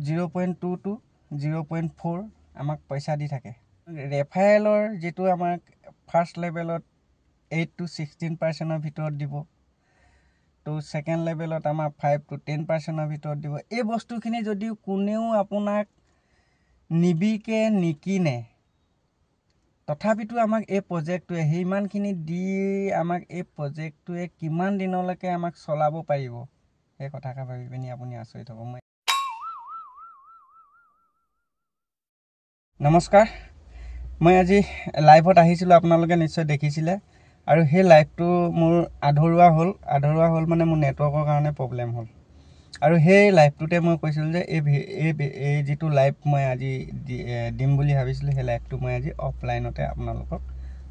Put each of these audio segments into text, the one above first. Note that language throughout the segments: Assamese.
0.2 to 0.4 আমাক পইচা দি থাকে ৰেফাৰেলৰ যেটো আমাক ফাৰ্স্ট লেভেলত 8 to 16% ভিতৰত দিব তো সেকেন্ড লেভেলত আমাৰ 5 to 10% ভিতৰত দিব এই বস্তুখিনি যদি কোনেও আপোনাক নিবিকে নিকিনে তথাপিতো আমাক এই প্ৰজেক্টটোৱে হিমানখিনি দি আমাক এই প্ৰজেক্টটোৱে কিমান দিনলৈকে আমাক চলাব পাৰিব এই কথাকা ভাবি পিনি আপুনি আচৰিত হ'ব নমস্কাৰ মই আজি লাইভত আহিছিলো আপোনালোকে নিশ্চয় দেখিছিলে আৰু সেই লাইভটো মোৰ আধৰুৱা হ'ল মানে মোৰ নেটৱৰ্কৰ কাৰণে প্ৰবলেম হ'ল আৰু সেই লাইভটোতে মই কৈছিল যে এই যেটো লাইভ মই আজি দিম বুলি ভাবিছিলো সেই লাইভটো মই আজি অফলাইনতে আপোনালোকক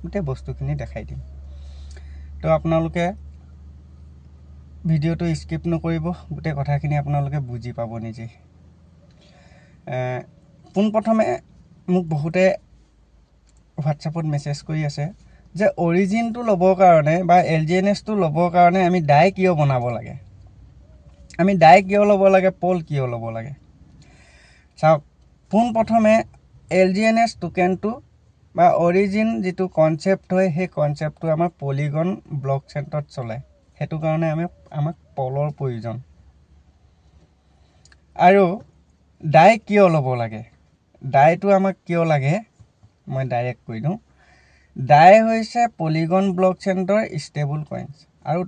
গোটে বস্তুখিনি দেখাই দিম তো আপোনালোকে ভিডিওটো স্কিপ নকৰিব গোটে কথাখিনি আপোনালোকে বুজি পাব নিজে পোন প্ৰথমে মোক বহুতে হোৱাটছআপত মেছেজ কৰি আছে যে অৰিজিনটো ল'বৰ কাৰণে বা এলজিএনএছ টো ল'বৰ কাৰণে আমি ডাই কিয় বনাব লাগে আমি ডাই কিয় ল'ব লাগে পল কিয় ল'ব লাগে চাওক পোন প্ৰথমে এলজিএনএছ টোকেনটো বা অৰিজিন যেটো কনসেপ্ট হয় সেই কনসেপ্টটো আমাৰ পলিগন ব্লকচেইনত চলে হেতু কাৰণে আমাক পলৰ প্ৰয়োজন আৰু ডাই কিয় ল'ব লাগে ডাইটো আমাক কিয় লাগে মই ডাইৰেক্ট কৈ দিওঁ ডাই হৈছে পলিগন ব্লকচেইনৰ ষ্টেবল কইনছ আৰু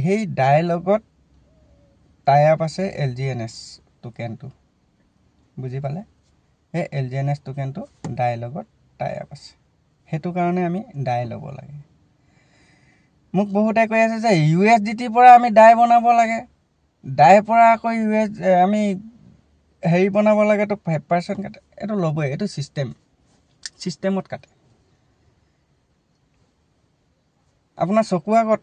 সেই ডাই লগত টাই আপ আছে এলজিএনএছ টোকেনটো বুজি পালে এই এলজিএনএছ টোকেনটো ডাই লগত টাই আপ আছে হেতু কাৰণে আমি ডাই ল'ব লাগে মোক বহুতে কৈ আছে যে ইউএসডিটি পৰা আমি ডাই বনাব লাগে ডাই পৰা আকৌ ইউএস আমি হেৰি বনাব লাগে তো 5% কাটে এটো ল'বই এটো সিস্টেমত কাটে আপোনাৰ চকু আগত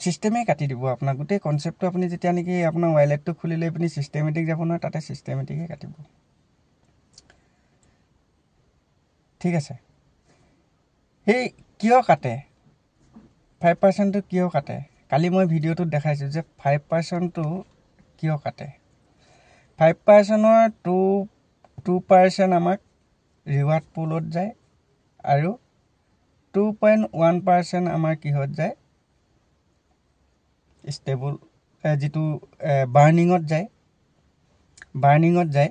সিস্টেমে কাটি দিব আপোনাৰ গোটে কনসেপ্টটো আপুনি যেতিয়া নেকি আপোনাৰ ওয়ালেটটো খুলি লৈ আপুনি সিস্টেমেটিক যাব নহয় তাতে সিস্টেমেটিকে কাটিব ঠিক আছে এই কিয় কাটে 5% টো কিয় কাটে কালি মই ভিডিওটো দেখাইছো যে 5% টো কিয় কাটে 5% ৰ 2% আমাক ৰিৱাৰ্ড পুলত যায় আৰু 2.1% আমাৰ কিহত যায় ষ্টেবল যেটো বাৰ্নিংত যায়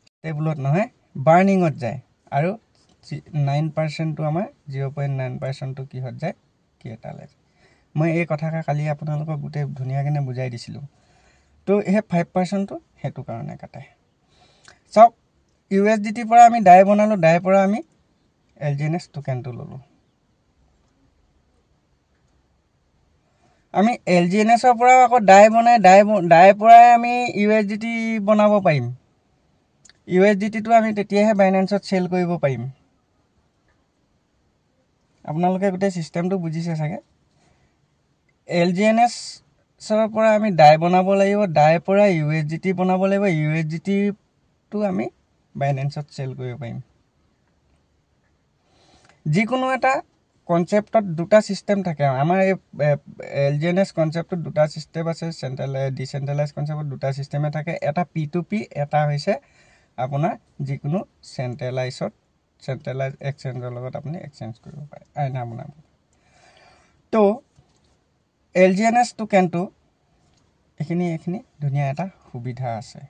ষ্টেবলত নহয় বাৰ্নিংত যায় আৰু 9% টো আমাৰ 0.9% টো কিহত যায় কেটালে মই এই কথাকা কালি আপোনালোকক গুটে ধুনিয়াকেনে বুজাই দিছিলো তো এই 5% টো হেতু কাৰণে কাটে সব ইউএসডিটি পৰা আমি ডাই বনালো ডাই পৰা আমি এলজিএনএছ টোকেনটো ললো আমি এলজিএনএছ ৰ পৰা আকৌ ডাই বনাই ডাই পৰা আমি ইউএসডিটি বনাব পাৰিম ইউএসডিটি টো আমি তেতিয়াহে বাইন্যান্সত সেল কৰিব পাৰিম আপোনালোকে গোটে সিস্টেমটো বুজিছে সাগে এলজিএনএছ ৰ পৰা আমি ডাই বনাব লাগিব ডাই পৰা ইউএসডিটি বনাব লাগিব ইউএসডিটি টো আমি বাইন্যান্সত সেল কৰিব পাৰিম যিকোনো এটা কনসেপ্টত দুটা সিস্টেম থাকে আমাৰ এলজিএনএছ কনসেপ্টত দুটা সিস্টেম আছে সেন্ট্ৰাল ডিসেন্ট্ৰালাইজ কনসেপ্টত দুটা সিস্টেমে থাকে এটা P2P এটা হৈছে আপোনাৰ যিকোনো সেন্ট্ৰালাইজ এক্সচেঞ্জৰ লগত আপুনি এক্সচেঞ্জ কৰিব পাৰে আইনা বনাব তো এলজিএনএছ টোকেনটো এখিনি ধুনিয়া এটা সুবিধা আছে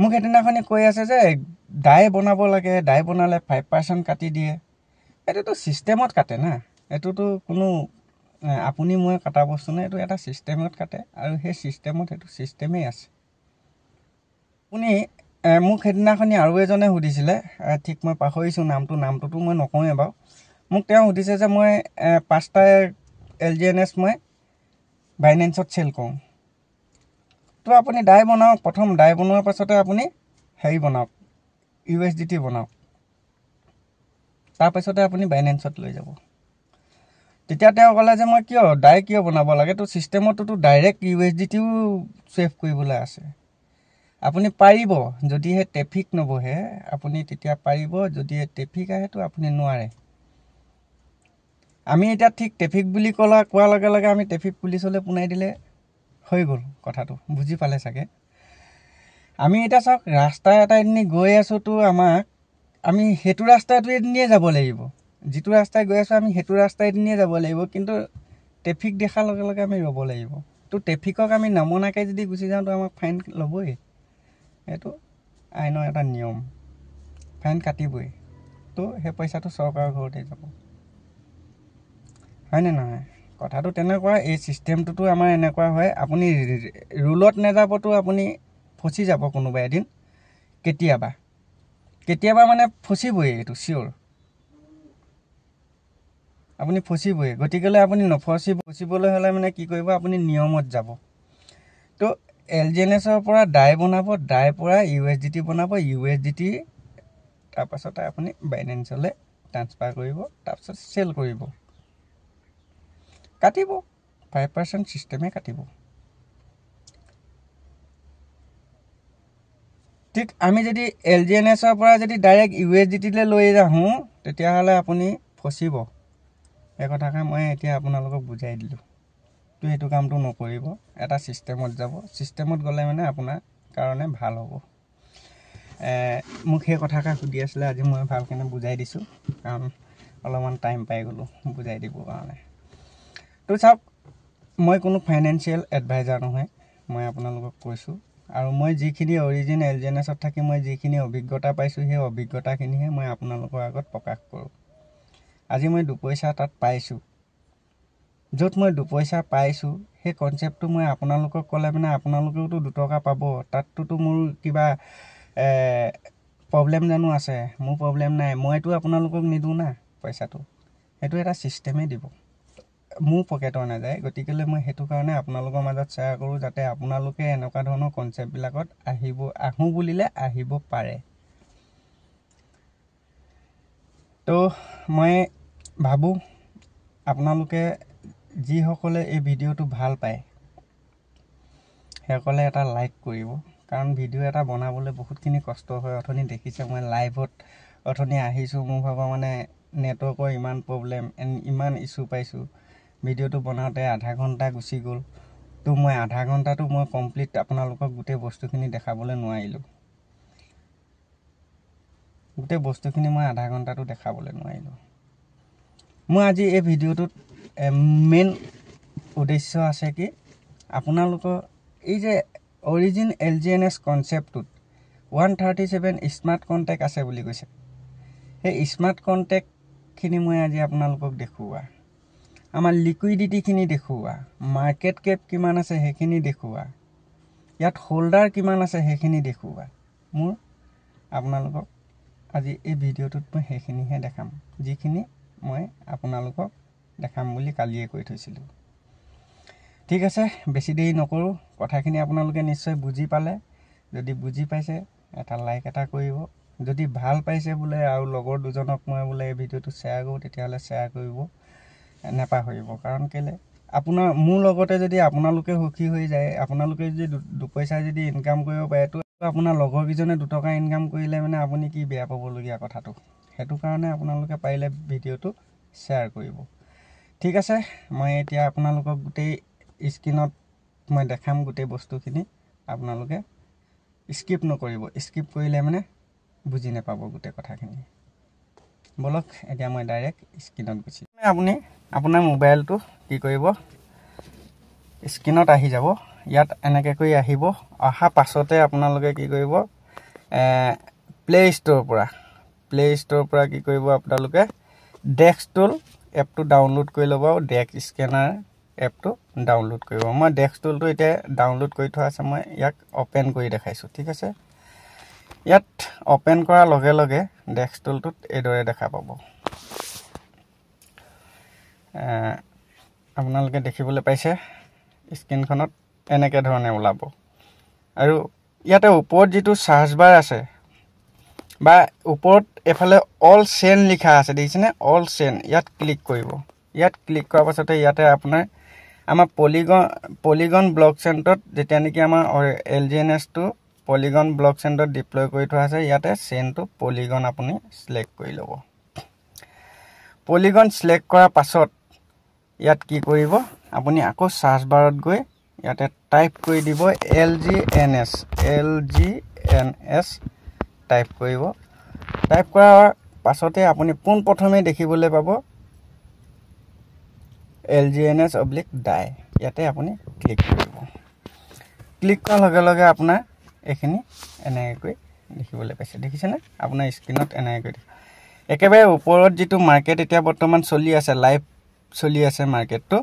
মোক এদিনাখনি কৈ আছে যে ডাই বনাব লাগে ডাই বনালে 5% কাটি দিয়ে এটোতো সিস্টেমত কাটে না এটোতো কোনো আপুনি মই কাটা বস্তু না এটো এটা সিস্টেমত কাটে আৰু সেই সিস্টেমত এটো সিস্টেমে আছে আপুনি মোক এদিনাখনি আৰু এজনে সুধিছিলে ঠিক মই পাহৰিছো নামটো মই নকওঁৱে বাও মোক তেওঁ সুধিছে যে মই 5টা এলজিএনএছ মই বাইন্যান্সত সেল কৰোঁ তো আপুনি ডাই বনাওক প্ৰথম ডাই বনোৱাৰ পাছতে আপুনি হেৰি বনাওক ইউএসডিটি বনাওক তাৰ পাছতে আপুনি বাইন্যান্সত লৈ যাব তেতিয়া তেওঁ ক'লে যে মই ডাই কিয় বনাব লাগে তো সিস্টেমটো ডাইৰেক্ট ইউএসডিটিও সেভ কৰিবলৈ আছে আপুনি পাৰিব যদি হে ট্ৰেফিক নবহে আপুনি তেতিয়া পাৰিব যদি হে ট্ৰেফিক আহে তো আপুনি নোৱাৰে আমি এটা ঠিক ট্ৰেফিক বুলি কোৱা লগে আমি ট্ৰেফিক পুলিচলৈ পুনাই দিলে হৈ গল কথাটো বুজি পালে সাগে আমি এটা চাওক ৰাস্তা এটা এদিন গৈ আছোঁ তো আমাক আমি সেইটো ৰাস্তাটো এদিনিয়ে যাব লাগিব যিটো ৰাস্তাই গৈ আছোঁ আমি সেইটো ৰাস্তাই এদিনিয়ে যাব লাগিব কিন্তু ট্ৰেফিক দেখাৰ লগে লগে আমি ৰ'ব লাগিব তো ট্ৰেফিকক আমি নমনাকৈ যদি গুচি যাওঁ তো আমাক ফাইন ল'বই এইটো আইনৰ এটা নিয়ম ফাইন কাটিবই তো সেই পইচাটো চৰকাৰৰ ঘৰতে যাব হয়নে নহয় কথাটো তেনেকুৱা এই চিষ্টেমটোতো আমাৰ এনেকুৱা হয় আপুনি ৰুলত নেযাবতো আপুনি ফচি যাব কোনোবা এদিন কেতিয়াবা মানে ফচিবই এইটো চিয়'ৰ আপুনি ফচিবই গতিকেলৈ আপুনি ফচিবলৈ হ'লে মানে কি কৰিব আপুনি নিয়মত যাব তো LGNSৰ পৰা ডাই বনাব ডাইৰ পৰা USDT বনাব USDT তাৰপাছতে আপুনি বাইনেন্সলৈ ট্ৰান্সফাৰ কৰিব তাৰপিছত চেল কৰিব কাটিব 5% চিষ্টেমে কাটিব ঠিক আমি যদি LGNSৰ পৰা যদি ডাইৰেক্ট USDTলৈ লৈ যাওঁ তেতিয়াহ'লে আপুনি ফচিব এই কথাকে মই এতিয়া আপোনালোকক বুজাই দিলোঁ তো সেইটো কামটো নকৰিব এটা চিষ্টেমত যাব চিষ্টেমত গ'লে মানে আপোনাৰ কাৰণে ভাল হ'ব মোক সেই কথাকে সুধি আছিলে আজি মই ভালকৈ বুজাই দিছোঁ কাৰণ অলপমান টাইম পাই গ'লোঁ বুজাই দিবৰ কাৰণে তো চাওক মই কোনো ফাইনেন্সিয়েল এডভাইজাৰ নহয় মই আপোনালোকক কৈছোঁ আৰু মই যিখিনি অৰিজিন LGNSত থাকি মই যিখিনি অভিজ্ঞতা পাইছোঁ সেই অভিজ্ঞতাখিনিহে মই আপোনালোকৰ আগত প্ৰকাশ কৰোঁ আজি মই দুপইচা তাত পাইছোঁ য'ত মই দুপইচা পাইছোঁ সেই কনচেপ্টটো মই আপোনালোকক ক'লে মানে আপোনালোকেওতো 2 টকা পাব তাততো মোৰ কিবা প্ৰব্লেম জানো আছে মোৰ প্ৰব্লেম নাই মইতো আপোনালোকক নিদিওঁ না পইচাটো সেইটো এটা চিষ্টেমেই দিব মোৰ পকেটৰ নাযায় গতিকেলৈ মই সেইটো কাৰণে আপোনালোকৰ মাজত শ্বেয়াৰ কৰোঁ যাতে আপোনালোকে এনেকুৱা ধৰণৰ কনচেপ্টবিলাকত আহোঁ বুলিলে আহিব পাৰে তো মই ভাবোঁ আপোনালোকে যিসকলে এই ভিডিঅ'টো ভাল পায় সেইসকলে এটা লাইক কৰিব কাৰণ ভিডিঅ' এটা বনাবলৈ বহুতখিনি কষ্ট হয় অথনি দেখিছে মই লাইভত অথনি আহিছোঁ মোৰ ভাবা মানে নেটৱৰ্কৰ ইমান প্ৰব্লেম ইমান ইছ্যু পাইছোঁ ভিডিঅ'টো বনাওঁতে আধা ঘণ্টা গুচি গ'ল তো মই আধা ঘণ্টাটো মই কমপ্লিট আপোনালোকক গোটেই বস্তুখিনি দেখাবলৈ নোৱাৰিলোঁ মই আধা ঘণ্টাটো দেখাবলৈ নোৱাৰিলোঁ মই আজি এই ভিডিঅ'টোত মেইন উদ্দেশ্য আছে কি আপোনালোকৰ এই যে অৰিজিন LGNS কনচেপ্টটোত 137 স্মাৰ্ট কণ্টেক্ট আছে বুলি কৈছে সেই স্মাৰ্ট কণ্টেক্টখিনি মই আজি আপোনালোকক দেখুওৱা আমাৰ লিকুইডিটিখিনি দেখুওৱা মাৰ্কেট কেপ কিমান আছে সেইখিনি দেখুওৱা ইয়াত হোল্ডাৰ কিমান আছে সেইখিনি দেখুওৱা মোৰ আপোনালোকক আজি এই ভিডিঅ'টোত মই সেইখিনিহে দেখাম যিখিনি মই আপোনালোকক দেখাম বুলি কালিয়ে কৈ থৈছিলোঁ ঠিক আছে বেছি দেৰি নকৰোঁ কথাখিনি আপোনালোকে নিশ্চয় বুজি পালে যদি বুজি পাইছে এটা লাইক এটা কৰিব যদি ভাল পাইছে বোলে আৰু লগৰ দুজনক মই বোলে এই ভিডিঅ'টো শ্বেয়াৰ কৰোঁ তেতিয়াহ'লে শ্বেয়াৰ কৰিব নেপাহৰিব কাৰণ কেলে আপোনাৰ মোৰ লগতে যদি আপোনালোকে সুখী হৈ যায় আপোনালোকে যদি দুপইচা যদি ইনকাম কৰিব পাৰে তো আপোনাৰ লগৰকেইজনে 2 টকা ইনকাম কৰিলে মানে আপুনি কি বেয়া পাবলগীয়া কথাটো সেইটো কাৰণে আপোনালোকে পাৰিলে ভিডিঅ'টো শ্বেয়াৰ কৰিব ঠিক আছে মই এতিয়া আপোনালোকক গোটেই স্ক্ৰীনত মই দেখাম গোটেই বস্তুখিনি আপোনালোকে স্কিপ নকৰিব স্কিপ কৰিলে মানে বুজি নাপাব গোটেই কথাখিনি বলক এতিয়া মই ডাইৰেক্ট স্ক্ৰীনত গুচি আপুনি আপোনাৰ মোবাইলটো কি কৰিব স্ক্ৰীনত আহি যাব ইয়াত এনেকৈ কৰি আহিব অহা পাছতে আপোনালোকে কি কৰিব প্লে ষ্ট'ৰৰ পৰা কি কৰিব আপোনালোকে ডেস্কটুল এপটো ডাউনলোড কৰি ল'ব আৰু ডেস্ক স্কেনাৰ এপটো ডাউনলোড কৰিব মই ডেস্কটুলটো এতিয়া ডাউনলোড কৰি থোৱা আছে মই ইয়াক অপেন কৰি দেখাইছোঁ ঠিক আছে ইয়াত অপেন কৰাৰ লগে লগে ডেস্কটুলটোত এইদৰে দেখা পাব আপোনালোকে দেখিবলৈ পাইছে স্ক্ৰীনখনত এনেকৈ ধৰণে ওলাব আৰু ইয়াতে ওপৰত যিটো সাৰ্চ বাৰ আছে বা ওপৰত এফালে অল চেন লিখা আছে দেখিছেনে অল চেন ইয়াত ক্লিক কৰিব ইয়াত ক্লিক কৰাৰ পাছতে ইয়াতে আপোনাৰ আমাৰ পলিগন ব্লক চেণ্টত যেতিয়া নেকি আমাৰ LGNSটো পলিগন ব্লক চেণ্টত ডিপ্লয় কৰি থোৱা আছে ইয়াতে চেনটো পলিগন আপুনি সিলেক্ট কৰি ল'ব পলিগন সিলেক্ট কৰাৰ পাছত ইয়াত কি কৰিব আপুনি আকৌ সাৰ্চ বাৰত গৈ ইয়াতে টাইপ কৰি দিব LGNS টাইপ কৰিব টাইপ কৰাৰ পাছতে আপুনি পোন প্ৰথমে দেখিবলৈ পাব LGNS/die ইয়াতে আপুনি ক্লিক কৰিব ক্লিক কৰাৰ লগে লগে আপোনাৰ এখিনি এনেকৈ দেখিবলৈ পাইছে দেখিছেনে আপোনাৰ স্ক্ৰিনত এনেকৈ একেবাৰে ওপৰত যেটো মাৰ্কেট এতিয়া বৰ্তমান চলি আছে লাইভ চলি আছে মাৰ্কেটটো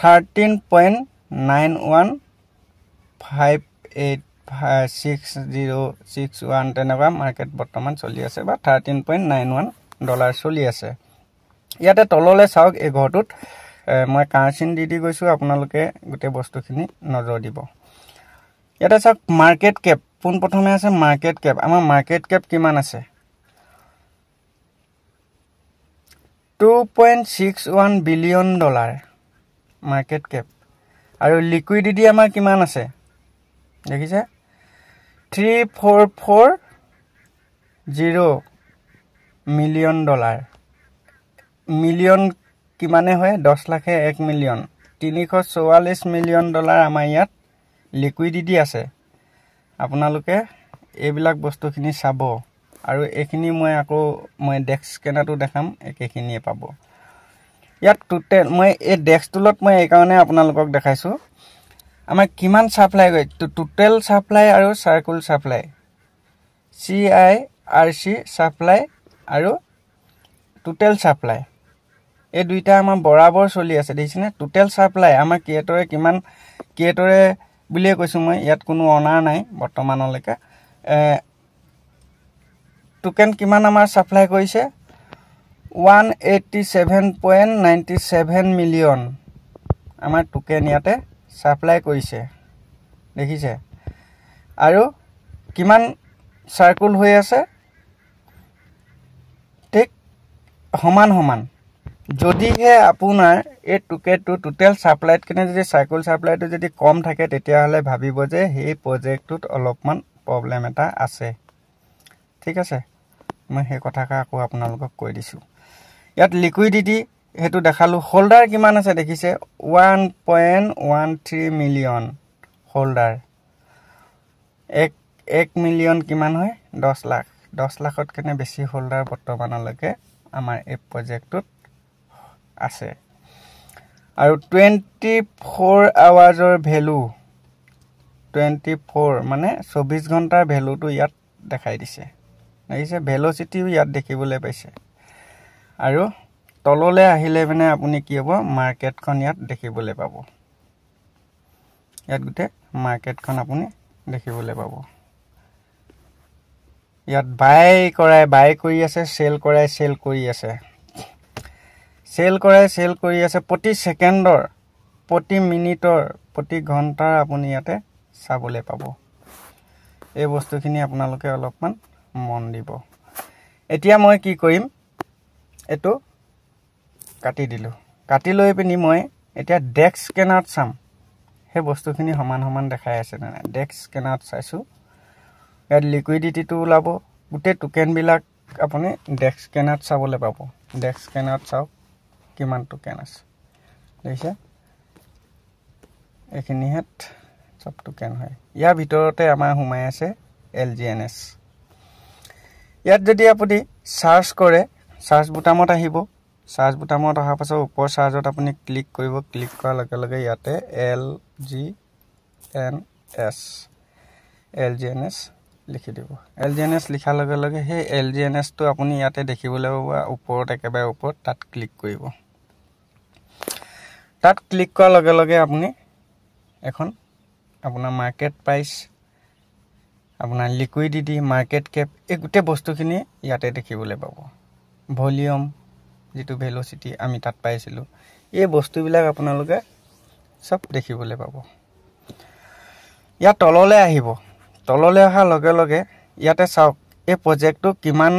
13.915866061 তেনেকুৱা মাৰ্কেট বৰ্তমান চলি আছে বা $13.91 চলি আছে ইয়াতে তললে চাওক এই ঘৰটোত মই কাৰ্চিন দি গৈছো আপোনালোকে গোটে বস্তুখিনি নজৰ দিব ইয়াতে চাওক মাৰ্কেট কেপ পোন প্ৰথমে আছে মাৰ্কেট কেপ আমাৰ মাৰ্কেট কেপ কিমান আছে $2.61 বিলিয়ন মাৰ্কেট কেপ আৰু লিকুইডিটি আমাৰ কিমান আছে দেখিছে 3440 মিলিয়ন মিলিয়ন কিমানে হয় 10 লাখে 1 মিলিয়ন $344 মিলিয়ন আমাৰ ইয়াত লিকুইডিটি আছে আপোনালোকে এইবিলাক বস্তুখিনি চাব আৰু এখিনি মই ডেক্স স্ক্যানাৰটো দেখাম একেখিনিয়ে পাব ইয়াত টোটেল মই এই ডেক্স টুলত মই এই কাৰণে আপোনালোকক দেখাইছো আমাৰ কিমান সাপ্লাই গৈ টোটেল সাপ্লাই আৰু সাৰ্কুল সাপ্লাই CIRC সাপ্লাই আৰু টোটেল সাপ্লাই এই দুইটা আমাৰ বৰাবৰ চলি আছে দেখিছেনে টোটেল সাপ্লাই আমাৰ কিয়েটৰে বুলিয়ে কৈছো মই ইয়াত কোনো অনাৰ নাই বৰ্তমানলৈকে টোকেন কিমান আমাৰ সাপ্লাই কৰিছে 187.97 মিলিয়ন আমাৰ টোকেন ইয়াতে সাপ্লাই কৰিছে দেখিছে আৰু কিমান সাৰ্কুল হৈ আছে ঠিক সমান যদিহে আপোনাৰ এই টোকেটটো টোটেল সাপ্লাইত কিনে যদি সাৰ্কুল সাপ্লাইটো যদি কম থাকে তেতিয়া হলে ভাবিব যে এই প্ৰজেক্টটোত অলপমান প্ৰবলেম এটা আছে ঠিক আছে মই হে কথাকা আকৌ আপোনালোকক কৈ দিছো ইয়াত লিকুইডিটি হেতু দেখালো হোল্ডাৰ কিমান আছে দেখিছে 1.13 মিলিয়ন হোল্ডাৰ 1 মিলিয়ন কিমান হয় 10 লাখত কেনে বেছি হোল্ডাৰ বৰ্তমানলৈকে আমাৰ এই প্ৰজেক্টটোত আছে আৰু 24 আৱাজৰ ভ্যালু 24 মানে 24 ঘণ্টাৰ ভ্যালুটো ইয়াত দেখাই দিছে দেখিছে ভেলোচিটিও ইয়াত দেখিবলৈ পাইছে আৰু তললে আহিলে মানে আপুনি কি হ'ব মাৰ্কেটখন ইয়াত দেখিবলৈ পাব ইয়াত গুটে মাৰ্কেটখন আপুনি দেখিবলৈ পাব ইয়াত বাই কৰি আছে সেল কৰি আছে প্ৰতি সেকেন্ডৰ প্ৰতি মিনিটৰ প্ৰতি ঘণ্টাৰ আপুনি ইয়াতে চাবলৈ পাব এই বস্তুখিনি আপোনালোকে অলপমান মন দিব এতিয়া মই কি কৰিম এটো কাটি লৈ পিনি মই এতিয়া ডেক্স স্ক্যানাৰত চাম হে বস্তুখিনি সমান দেখাই আছে না ডেক্স স্ক্যানাৰত চাইছো ইয়াত লিকুইডিটিটো ওলাব গুটে টোকেন বিলাক আপুনি ডেক্স স্ক্যানাৰত চাবলৈ পাব ডেক্স স্ক্যানাৰত চাওক কিমান টোকেন আছে দেখিছে এখিনি হেত সব টোকেন হয় ইয়াৰ ভিতৰতে আমাৰ হুমাই আছে LGNS ইয়াত যদি আপুনি সাৰ্চ কৰে সাৰ্চ বুটামত আহিব সাৰ্চ বুটামত অহা পাছত ওপৰ সাৰ্চত আপুনি ক্লিক কৰিব ক্লিক কৰাৰ লগে লগে ইয়াতে LGNS লিখি দিব LGNS লিখাৰ লগে লগে হে LGNS টো আপুনি ইয়াতে দেখিবলৈ পাব ওপৰত একেবাৰে ওপৰত তাত ক্লিক কৰিব তাত ক্লিক কৰাৰ লগে লগে আপুনি এখন আপোনাৰ মাৰ্কেট প্ৰাইস আপোনাৰ লিকুইডিটি মাৰ্কেট কেপ এই গুটে বস্তুখিনি ইয়াতে দেখিবলৈ পাব ভলিউম যেটো ভেলোচিটি আমি তাত পাইছিলো এই বস্তুবিলাক আপোনালোকে সব দেখিবলৈ পাব ইয়া তললে আহিব তললে অহা লগে লগে ইয়াতে চাওক এই প্ৰজেক্টটো কিমান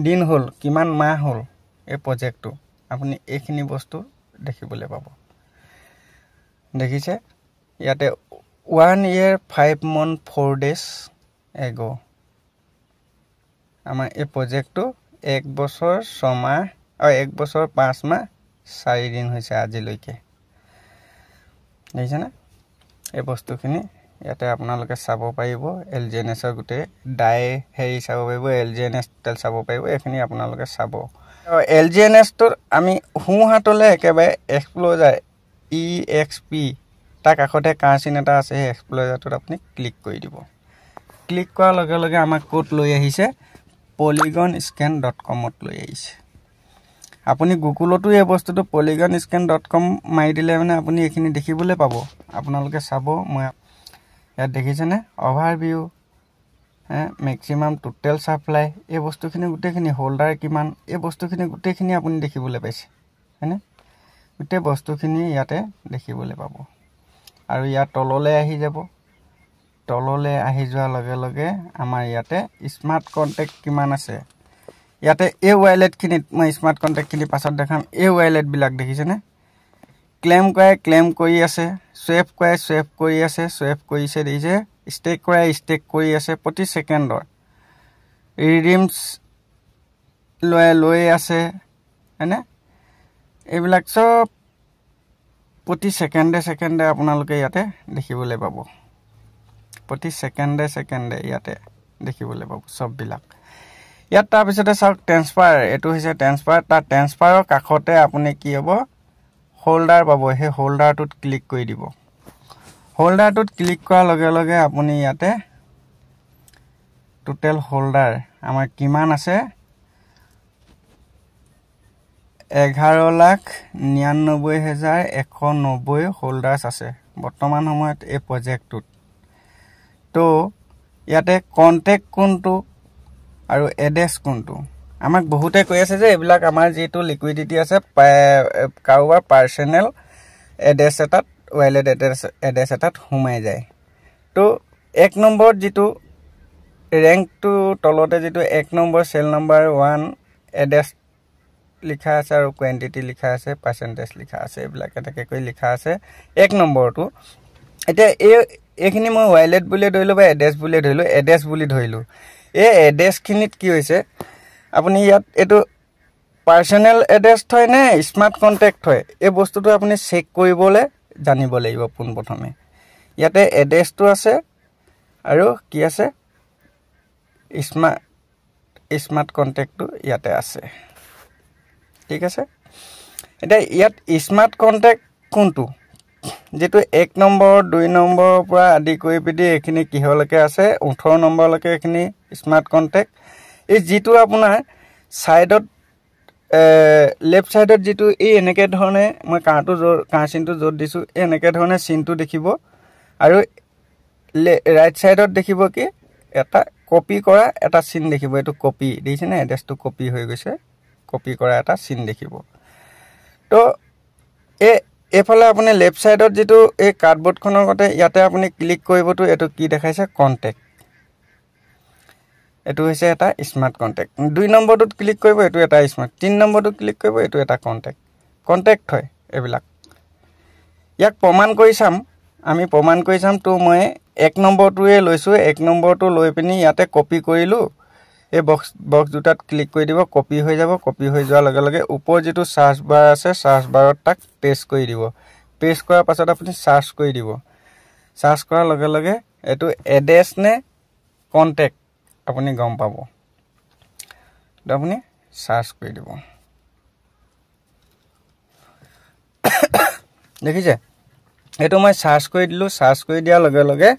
দিন হল কিমান মাহ হল এই প্ৰজেক্টটো আপুনি এইখিনি বস্তু দেখিবলৈ পাব দেখিছে ইয়াতে 1 year 5 month 4 days ago আমাৰ এই প্ৰজেক্টটো 1 বছৰ 6 মাহ আৰু 1 বছৰ 5 মাহ 4 দিন হৈছে আজিলৈকে দেখিছেনে এই বস্তুখিনি ইয়াতে আপোনালোকে চাব পাৰিব LGNS ৰ গুটে ডাই হেৰি চাব পাৰিব LGNS টেল চাব পাৰিব এখিনি আপোনালোকে চাব LGNS টোৰ আমি হু হাতলে একেবাৰে এক্সপ্লোজাৰ EXP তাৰ কাষতে কাৰ্চিন এটা আছে এই এক্সপ্লোজাৰটোত আপুনি ক্লিক কৰি দিব ক্লিক কৰাৰ লগে লগে আমাক কোড লৈ আহিছে polygonscan.com ত লৈ আহিছে আপুনি গুগলতো এই বস্তুটো polygonscan.com মাৰি দিলে মানে আপুনি এখিনি দেখিবলৈ পাব আপোনালোকে চাব মই ইয়াত দেখিছেনে ওভাৰভিউ ম্যাক্সিমাম টোটাল সাপ্লাই এই বস্তুখিনি গুটেখিনি হোল্ডাৰ কিমান এই বস্তুখিনি গুটেখিনি আপুনি দেখিবলৈ পাইছে হয়নে গুটে বস্তুখিনি ইয়াতে দেখিবলৈ পাব আৰু ইয়াত তললৈ আহি যাব তললৈ আহি যোৱাৰ লগে লগে আমাৰ ইয়াতে স্মাৰ্ট কন্টাক্ট কিমান আছে ইয়াতে এই ওয়ালেট খিনিত মই স্মাৰ্ট কন্টাক্ট খিনি পাছত দেখাম এই ওয়ালেট বিলাক দেখিছেনে ক্লেম কৰি আছে সুৱেপ কৰি আছে সুৱেপ কৰিছে দিছে ষ্টেক কৰি আছে প্ৰতি সেকেন্ডৰ ৰিডিমছ লৈ আছে হয়নে এইবিলাক সব প্ৰতি সেকেন্ডে আপোনালোকে ইয়াতে দেখিবলৈ পাব প্ৰতি সেকেন্ডে ইয়াতে দেখিবলৈ পাব সব বিলাক ইয়াত তাৰ পিছতে চাওক ট্ৰান্সফাৰ এটো হৈছে ট্ৰান্সফাৰ তাৰ ট্ৰান্সফাৰৰ কাষতে আপুনি কি হ'ব হোল্ডাৰ পাব হে হোল্ডাৰটোত ক্লিক কৰি দিব হোল্ডাৰটোত ক্লিক কৰাৰ লগে লগে আপুনি ইয়াতে টোটাল হোল্ডাৰ আমাৰ কিমান আছে 11,99,190 হোল্ডাৰ্স আছে বৰ্তমান সময়ত এই প্ৰজেক্টটোত তো ইয়াতে কন্টাক্ট কোনটো আৰু এড্ৰেছ কোনটো আমাক বহুতে কৈ আছে যে এইবিলাক আমাৰ যেটো লিকুইডিটি আছে কাৰোবাৰ পাৰ্সোনেল এড্ৰেছ এটাত ওয়ালেট এড্ৰেছ এটাত হুমাই যায় তো এক নম্বৰ যেটো ৰেংক টু তলতে যেটো এক নম্বৰ সেল নম্বৰ 1 এড্ৰেছ লিখা আছে আৰু কোয়ান্টিটি লিখা আছে পাৰ্সেন্টেজ লিখা আছে এইবিলাক এটাকে কৈ লিখা আছে এক নম্বৰটো এটা এইখিনি মই ওয়ালেট বুলি ধৰিলো বা এড্ৰেছ বুলি ধৰিলো এই এড্ৰেছ খিনিত কি হৈছে আপুনি ইয়াত এটো পাৰ্সোনেল এড্ৰেছ হয় নে স্মাৰ্ট কন্টাক্ট হয় এই বস্তুটো আপুনি চেক কৰিবলৈ জানিব লাগিব পোন প্ৰথমে ইয়াতে এড্ৰেছটো আছে আৰু কি আছে স্মার্ট কন্টাক্টটো ইয়াতে আছে ঠিক আছে এটা ইয়াত স্মার্ট কন্টাক্ট কোনটো যেটো 1 নম্বৰ 2 নম্বৰৰ পৰা আদি কৰি পিদি এখিনি কিহলৈকে আছে 18 নম্বৰলৈকে এখিনি স্মাৰ্ট কন্টাক্ট এই যেটো আপোনাৰ সাইডত লেফট সাইডত যেটো এই এনেকে ধৰণে মই কাৰ্চিনটো জোৰ দিছো এনেকে ধৰণে চিনটো দেখিব আৰু ৰাইট সাইডত দেখিব কি এটা কপি কৰা এটা চিন দেখিব এটো কপি দেখিছেনে এড্ৰেছটো কপি হৈ গৈছে কপি কৰা এটা চিন দেখিব তো এফালে আপুনি লেফট সাইডত যেটো এই কাৰ্ডবৰ্ড খনৰ গতে ইয়াতে আপুনি ক্লিক কৰিবটো এটো কি দেখাইছে কন্টাক্ট এটো হৈছে এটা স্মাৰ্ট কন্টাক্ট 2 নম্বৰটোত ক্লিক কৰিব এটো এটা স্মাৰ্ট 3 নম্বৰটোত ক্লিক কৰিব এটো এটা কন্টাক্ট হয় এবিলাক ইয়াক প্ৰমাণ কৰি চাম তো মই 1 নম্বৰটোৱে লৈছো 1 নম্বৰটো লৈ পিনি ইয়াতে কপি কৰিলো এই বক্স দুটাত ক্লিক কৰি দিব কপি হৈ যাব কপি হৈ যোৱাৰ লগে লগে ওপৰ যেটো সাৰ্চ বাৰ আছে সাৰ্চ বাৰত তাক পেস্ট কৰি দিব পেস্ট কৰাৰ পাছত আপুনি সাৰ্চ কৰি দিব সাৰ্চ কৰাৰ লগে লগে এটো এড্ৰেছ নে কন্টাক্ট আপুনি গম পাব আপুনি সাৰ্চ কৰি দিব দেখিছে এটো মই সাৰ্চ কৰি দিলো সাৰ্চ কৰি দিয়াৰ লগে লগে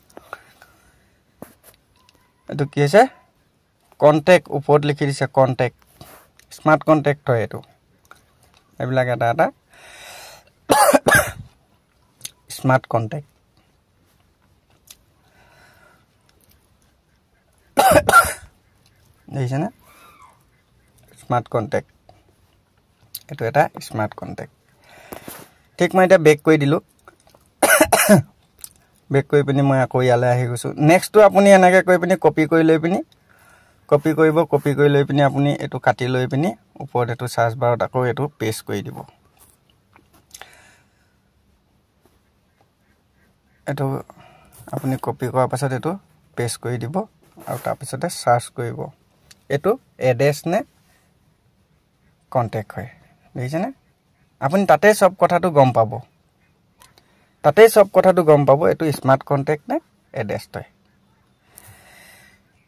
এটো কি আছে কন্টাক্ট ওপৰত লিখি দিছে কন্টাক্ট স্মার্ট কন্টাক্ট হয় এটো এইবিলাক এটা স্মার্ট কন্টাক্ট দেখিছেনে স্মার্ট কন্টাক্ট এটো এটা স্মার্ট কন্টাক্ট ঠিক মই এটা বেক কৰি দিলো বেক কৰি পিনি মই আকৌ ইয়ালে আহি গৈছো নেক্সটটো আপুনি এনেকৈ কৰি পিনি কপি কৰি লৈ পিনি কপি কৰি লৈ পিনি আপুনি এটো কাটি লৈ পিনি ওপৰত এটো সাৰ্চ বাৰত আকৌ এটো পেস্ট কৰি দিব এটো আপুনি কপি কৰাৰ পাছত এটো পেস্ট কৰি দিব আৰু তাৰ পিছতে সাৰ্চ কৰিব এটো এড্ৰেছ নে কন্টাক্ট হয় দেখিছেনে আপুনি তাতে সব কথাটো গম পাব তাতেই সব কথাটো গম পাব এইটো স্মাৰ্ট কন্টেক্ট নে এড্ৰেছ হয়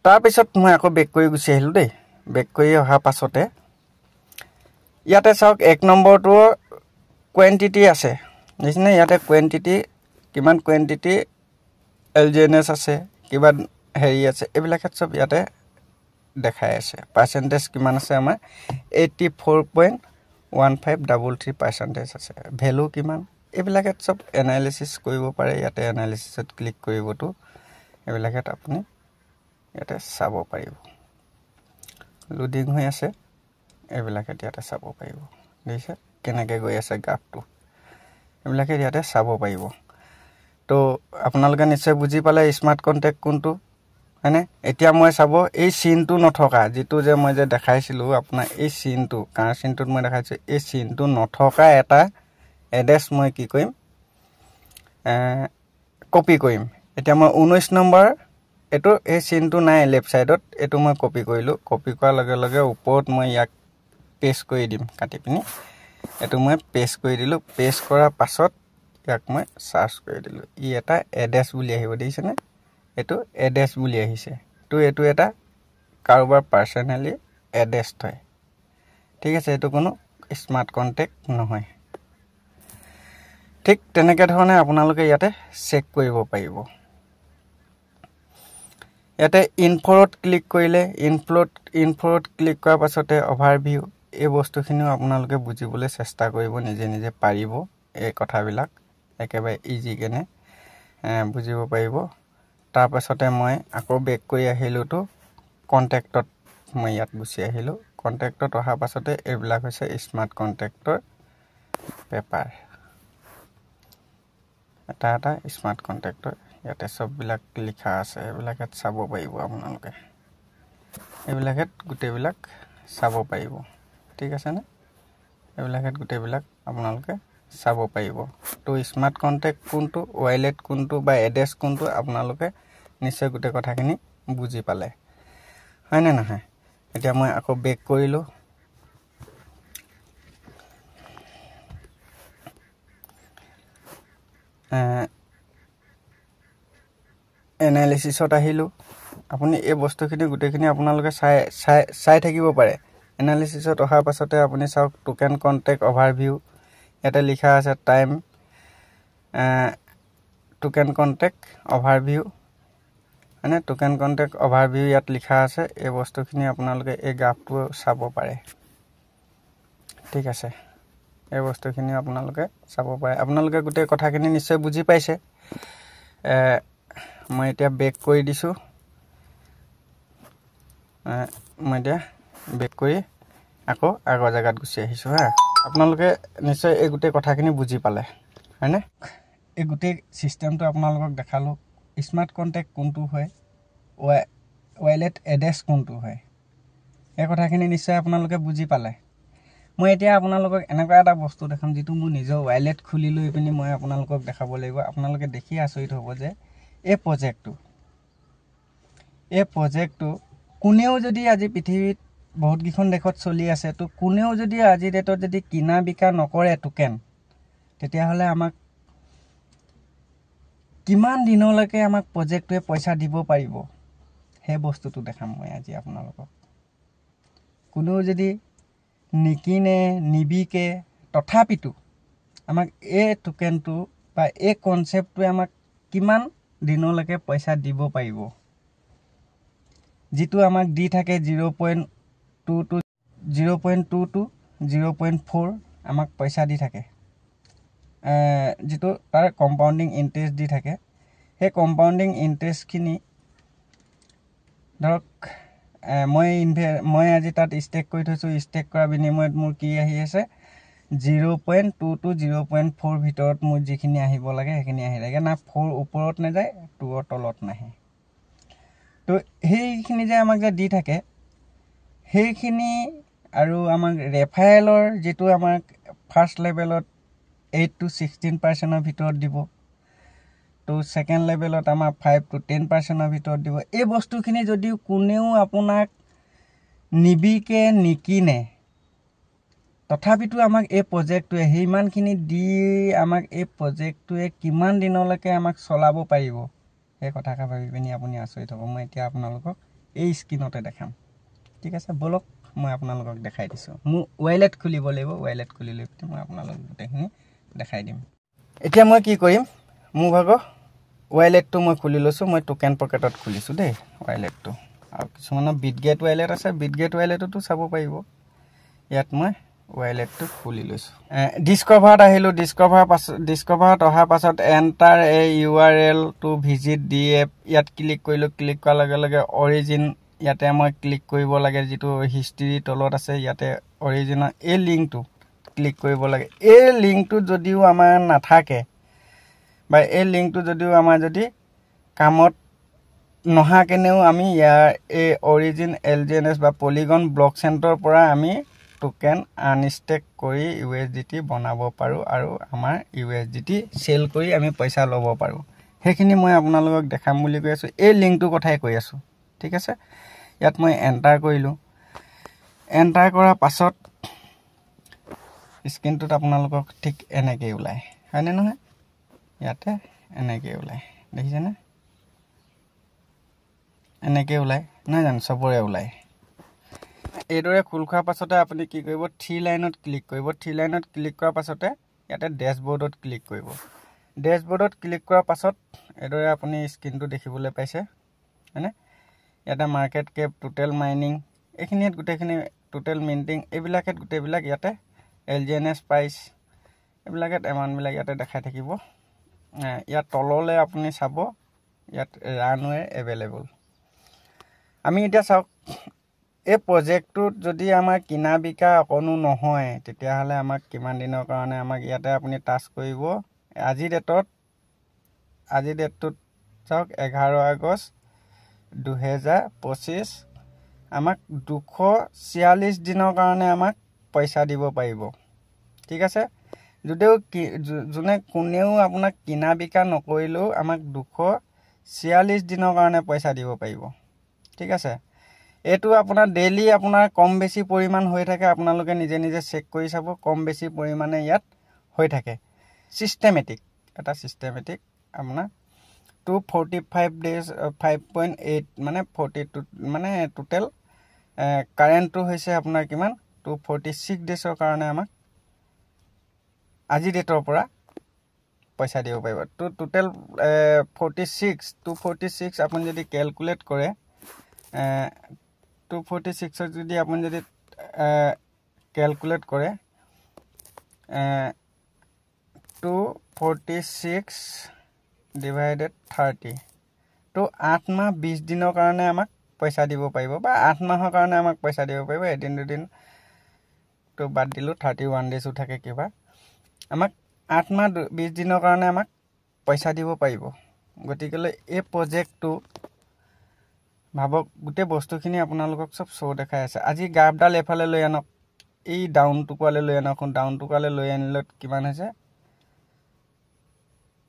তাৰপিছত মই আকৌ বেক কৰি গুচি আহিলোঁ দেই বেক কৰি অহাৰ পাছতে ইয়াতে চাওক 1 নম্বৰটো কোৱান্টিটি আছে দেখিছেনে ইয়াতে কোৱান্টিটি কিমান কোৱান্টিটি এলজেনেছ আছে কিবা হেৰি আছে এইবিলাকত সব ইয়াতে দেখাই আছে পাৰ্চেন্টেজ কিমান আছে আমাৰ 84.1533% আছে ভ্যালু কিমান এইবিলাকত সব এনালাইসিস কৰিব পাৰে ইয়াতে এনালাইসিছত ক্লিক কৰিবটো এইবিলাকত আপুনি ইয়াতে চাব পাৰিব লোডিং হৈ আছে এইবিলাকত ইয়াতে চাব পাৰিব দেখিছে কেনেকৈ গৈ আছে গ্ৰাফটো এইবিলাকত ইয়াতে চাব পাৰিব তো আপোনালোকে নিশ্চয় বুজি পালে স্মাৰ্ট কন্টেক্ট কোনটো হয়নে এতিয়া মই চাব এই সিনটো নথকা যেটো যে মই যে দেখাইছিলো আপোনাৰ এই সিনটো কাৰ সিনটোত মই দেখাইছো এই সিনটো নথকা এটা এড্ৰেছ মই কি কৰিম কপি কৰিম এতিয়া মই 19 নম্বৰ এটো এই সিনটো নাই লেফট সাইডত এটো মই কপি কৰিলো কপি কৰাৰ লগে লগে ওপৰত মই ইয়াক পেস্ট কৰি দিম কাটি পিনি এটো মই পেস্ট কৰি দিলো পেস্ট কৰাৰ পাছত ইয়াক মই সাৰ্চ কৰি দিলো ই এটা এড্ৰেছ বুলি আহিব দিছেনে এটো এড্ৰেছ বুলি আহিছে তো এটো এটা কাৰোবাৰ পাৰ্সোনালি এড্ৰেছ হয় ঠিক আছে এটো কোনো স্মাৰ্ট কন্টেক্ট নহয় ঠিক তেনেকৈ ধৰণে আপোনালোকে ইয়াতে চেক কৰিব পাৰিব ইয়াতে ইনফোত ক্লিক কৰিলে ইনফোত ক্লিক কৰাৰ পাছতে ওভাৰভিউ এই বস্তুখিনিও আপোনালোকে বুজিবলৈ চেষ্টা কৰিব নিজে নিজে পাৰিব এই কথাবিলাক একেবাৰে ইজি কেনে বুজিব পাৰিব তাৰ পাছতে মই আকৌ বেক কৰি আহিলো তো কন্টেক্টত মই ইয়াত গুছি আহিলো কন্টেক্টত অহাৰ পাছতে এইবিলাক হৈছে স্মাৰ্ট কন্টেক্টৰ পেপাৰ এটা এটা স্মাৰ্ট কন্টেক্টৰ ইয়াতে সব বিলাক লিখা আছে এইবিলাকত চাব পাৰিব আপোনালোকে এইবিলাকত গুটেবিলাক চাব পাৰিব ঠিক আছে না এইবিলাকত গুটেবিলাক আপোনালোকে চাব পাৰিব তো স্মাৰ্ট কন্টেক্ট কোনটো ওয়াইলেট কোনটো বা এড্ৰেছ কোনটো আপোনালোকে নিশ্চয় গুটে কথাখিনি বুজি পালে হয় না নহয় এতিয়া মই আকৌ বেক কৰিলো এনালাইসিছত আহিলো আপুনি এই বস্তুখিনি গুটেখিনি আপোনালোকে চাই থাকিব পাৰে এনালাইসিছত অহাৰ পাছতে আপুনি চাওক টোকেন কন্টেক্ট ওভাৰভিউ এটা লিখা আছে টাইম টোকেন কন্টেক্ট ওভাৰভিউ মানে টোকেন কন্টেক্ট ওভাৰভিউ ইয়াত লিখা আছে এই বস্তুখিনি আপোনালোকে এই গ্ৰাফটো চাব পাৰে ঠিক আছে এই বস্তুখিনি আপোনালোকে চাব পাৰে আপোনালোকে গুটে কথাখিনি নিশ্চয় বুজি পাইছে মই এতিয়া বেক কৰি দিছো মই এতিয়া বেক কৰি আকৌ আগৰ জায়গাত গুছি আহিছো হা আপোনালোকে নিশ্চয় এই গুটে কথাখিনি বুজি পালে হয়নে এই গুটে সিস্টেমটো আপোনালোকক দেখালো স্মাৰ্ট কন্টেক্ট কোনটো হয় ওয়াইলেট এড্ৰেছ কোনটো হয় এই কথাখিনি নিশ্চয় আপোনালোকে বুজি পালে মই এতিয়া আপোনালোকক এনেকুৱা এটা বস্তু দেখাম যেটো মই নিজৰ ওয়াইলেট খুলি লৈ পিনি মই আপোনালোকক দেখাব লাগিব আপোনালোকে দেখি আচৰিত হ'ব যে এই প্ৰজেক্টটো কোনেও যদি আজি পৃথিৱীত বহুত কিখন দেশত চলি আছে তো কোনেও যদি আজি ডেটত যদি কিনা বিকা নকৰে টোকেন তেতিয়া হলে আমাক কিমান দিনলৈকে আমাক প্ৰজেক্টটোৱে পইচা দিব পাৰিব হে বস্তুটো দেখাম মই আজি আপোনালোকক কোনেও যদি নিকিনে নিবিকে তথাপিতো আমাক এই টোকেনটো বা এই কনসেপ্টটোৱে আমাক কিমান দিনলৈকে পইচা দিব পাৰিব যেটো আমাক দি থাকে 0.22 0.4 আমাক পইচা দি থাকে যেটো তাৰ কম্পাউন্ডিং ইন্টাৰেষ্ট দি থাকে হে কম্পাউন্ডিং ইন্টাৰেষ্ট খিনি ধৰক মই আজি তাত ষ্টেক কৰি থৈছো ষ্টেক কৰা বিনিময়ত মোৰ কি আহি আছে 0.2 0.4 ভিতৰত মোৰ যিখিনি আহিব লাগে সেইখিনি আহি লাগে না 4 ওপৰত না যায় 2 ৰ তলত নাহে তো সেইখিনি যে আমাক যে দি থাকে সেইখিনি আৰু আমাক ৰেফাৰেলৰ যেটো আমাক ফাৰ্স্ট লেভেলত 8 to 16% ভিতৰত দিব তো সেকেন্ড লেভেলত আমাৰ 5 to 10% ভিতৰত দিব এই বস্তুখিনি যদি কোনেও আপোনাক নিবিকে নিকিনে তথাপিতো আমাক এই প্ৰজেক্টটোৱে সিমানখিনি দি আমাক এই প্ৰজেক্টটোৱে কিমান দিনলৈকে আমাক চলাব পাৰিব সেই কথাষাৰ ভাবি পিনি আপুনি আচৰিত হ'ব। মই এতিয়া আপোনালোকক এই স্ক্ৰীণতে দেখাম। ঠিক আছে, বলক মই আপোনালোকক দেখাই দিছোঁ। মোৰ ৱালেট খুলিব লাগিব, ৱালেট খুলি লৈ পিনি মই আপোনালোকক গোটেইখিনি দেখাই দিম। এতিয়া মই কি কৰিম, মোৰ ভাগৰ ৱালেটটো মই খুলি লৈছোঁ। মই টোকেন পকেটত খুলিছোঁ দেই ৱালেটটো। আৰু কিছুমানৰ বিটগেট ৱালেট আছে, বিটগেট ৱালেটতো চাব পাৰিব। ইয়াত মই ৱালেটটো খুলি লৈছোঁ। ডিস্কভাৰত আহিলোঁ। ডিস্কভাৰত অহাৰ পাছত enter A URL to visit the app ইয়াত ক্লিক কৰিলোঁ। ক্লিক কৰাৰ লগে লগে অৰিজিন ইয়াতে মই ক্লিক কৰিব লাগে, যিটো হিষ্ট্ৰী তলত আছে ইয়াতে অৰিজিনৰ এই লিংকটো ক্লিক কৰিব লাগে। এই লিংকটো যদিও আমাৰ নাথাকে বা এই লিংকটো যদিও আমাৰ যদি কামত নহাকেনেও আমি ইয়াৰ এই অৰিজিন LGNS বা পলিগন ব্লকচেইনৰ পৰা আমি টোকেন আনষ্টেক কৰি USDT বনাব পাৰোঁ আৰু আমাৰ USDT চেল কৰি আমি পইচা ল'ব পাৰোঁ। সেইখিনি মই আপোনালোকক দেখাম বুলি কৈ আছোঁ। এই লিংকটোৰ কথাই কৈ আছোঁ। ঠিক আছে, ইয়াত মই এণ্টাৰ কৰিলোঁ। এণ্টাৰ কৰাৰ পাছত স্ক্ৰীনটোত আপোনালোকক ঠিক এনেকৈ ওলায়, হয়নে নহয়? ইয়াতে এনেকৈ ওলায়, দেখিছেনে? এনেকৈ ওলায় নহয় জানো, চবৰে ওলায়। এইদৰে খোল খোৱাৰ পাছতে আপুনি কি কৰিব, 3 লাইনত ক্লিক কৰিব। 3 লাইনত ক্লিক কৰাৰ পাছতে ইয়াতে ডেছবৰ্ডত ক্লিক কৰিব। ডেছবৰ্ডত ক্লিক কৰাৰ পাছত এইদৰে আপুনি স্ক্ৰীনটো দেখিবলৈ পাইছে, হয়নে? ইয়াতে মাৰ্কেট কেপ, টোটেল মাইনিং, এইখিনিত গোটেইখিনি টোটেল মিণ্টিং, এইবিলাকত গোটেইবিলাক ইয়াতে LGNS প্ৰাইচ, এইবিলাকত এমাউণ্টবিলাক ইয়াতে দেখাই থাকিব। ইয়াত তললৈ আপুনি চাব, ইয়াত ৰানৱে এভেইলেবল। আমি এতিয়া চাওক, এই প্ৰজেক্টটোত যদি আমাৰ কিনা বিকা অকণো নহয়, তেতিয়াহ'লে আমাক কিমান দিনৰ কাৰণে আমাক ইয়াতে আপুনি টাচ কৰিব। আজিৰ ডেটটোত চাওক 11 আগষ্ট 2025, আমাক 246 দিনৰ কাৰণে আমাক পইচা দিব পাৰিব। ঠিক আছে, যদিও কোনেও আপোনাক কিনা বিকা নকৰিলেও আমাক 246 দিনৰ কাৰণে পইচা দিব পাৰিব। ঠিক আছে, এইটো আপোনাৰ ডেইলি আপোনাৰ কম বেছি পৰিমাণ হৈ থাকে। আপোনালোকে নিজে নিজে চেক কৰি চাব, কম বেছি পৰিমাণে ইয়াত হৈ থাকে। চিষ্টেমেটিক আপোনাৰ 245 ডেজ 5.8 মানে 42 মানে টোটেল কাৰেণ্টটো হৈছে আপোনাৰ কিমান 246 ডেজৰ কাৰণে আমাক আজি ডেটৰ পৰা পইচা দিব পাৰিব। টোটেল 246 আপুনি যদি কেলকুলেট কৰে, 246 যদি আপুনি যদি কেলকুলেট কৰে, 246 ডিভাইডেড 30, তো 8 মাহ 20 দিনৰ কাৰণে আমাক পইচা দিব পাৰিব, বা 8 মাহৰ কাৰণে আমাক পইচা দিব পাৰিব। এদিন দুদিন তো বাদ দিলোঁ, 31 ডেজো থাকে কিবা। আমাক 8 মাহ 20 দিনৰ কাৰণে আমাক পইচা দিব পাৰিব। গতিকেলৈ এই প্ৰজেক্টটো ভাবক, গোটেই বস্তুখিনি আপোনালোকক চব শ্ব' দেখাই আছে। আজি গ্ৰাফডাল এফালে লৈ আনক, এই ডাউন টুকুৰালৈ লৈ আনক। ডাউন টুকুৰালৈ লৈ আনিলে কিমান হৈছে,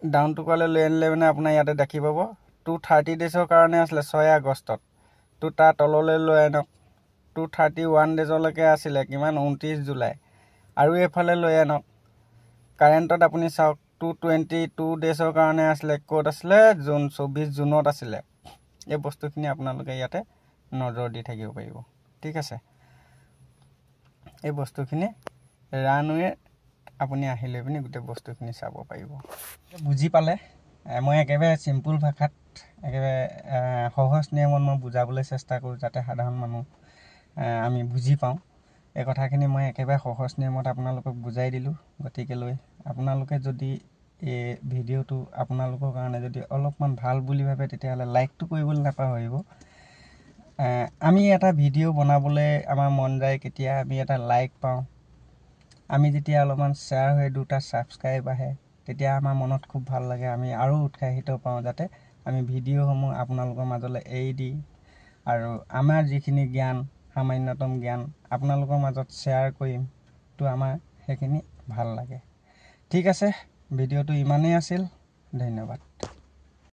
ডাউন টুকুৰালৈ লৈ আনিলে মানে আপোনাৰ ইয়াতে দেখি পাব 230 ডেজৰ কাৰণে আছিলে 6 আগষ্টত। তো তাৰ তললৈ লৈ আনক, 231 ডেজলৈকে আছিলে কিমান 29 জুলাই। আৰু এইফালে লৈ আনক, কাৰেণ্টত আপুনি চাওক 222 ডেজৰ কাৰণে আছিলে, ক'ত আছিলে, 24 জুনত আছিলে। এই বস্তুখিনি আপোনালোকে ইয়াতে নজৰ দি থাকিব পাৰিব। ঠিক আছে, এই বস্তুখিনি ৰানৱে আপুনি আহি লৈ পিনি গোটেই বস্তুখিনি চাব পাৰিব। বুজি পালে? মই একেবাৰে চিম্পুল ভাষাত, একেবাৰে সহজ নিয়মত মই বুজাবলৈ চেষ্টা কৰোঁ, যাতে সাধাৰণ মানুহ আমি বুজি পাওঁ। এই কথাখিনি মই একেবাৰে সহজ নিয়মত আপোনালোকক বুজাই দিলোঁ। গতিকেলৈ আপোনালোকে যদি এই ভিডিঅ'টো আপোনালোকৰ কাৰণে যদি অলপমান ভাল বুলি ভাবে, তেতিয়াহ'লে লাইকটো কৰিবলৈ নাপাহৰিব। আমি এটা ভিডিঅ' বনাবলৈ আমাৰ মন যায়, কেতিয়া আমি এটা লাইক পাওঁ, আমি যেতিয়া অলপমান শ্বেয়াৰ হৈ 2টা ছাবস্ক্ৰাইব আহে, তেতিয়া আমাৰ মনত খুব ভাল লাগে। আমি আৰু উৎসাহিত পাওঁ, যাতে আমি ভিডিঅ'সমূহ আপোনালোকৰ মাজলৈ এৰি দি আৰু আমাৰ যিখিনি জ্ঞান, সামান্যতম জ্ঞান আপোনালোকৰ মাজত শ্বেয়াৰ কৰিম, তো আমাৰ সেইখিনি ভাল লাগে। ঠিক আছে, ভিডিঅ'টো ইমানেই আছিল। ধন্যবাদ।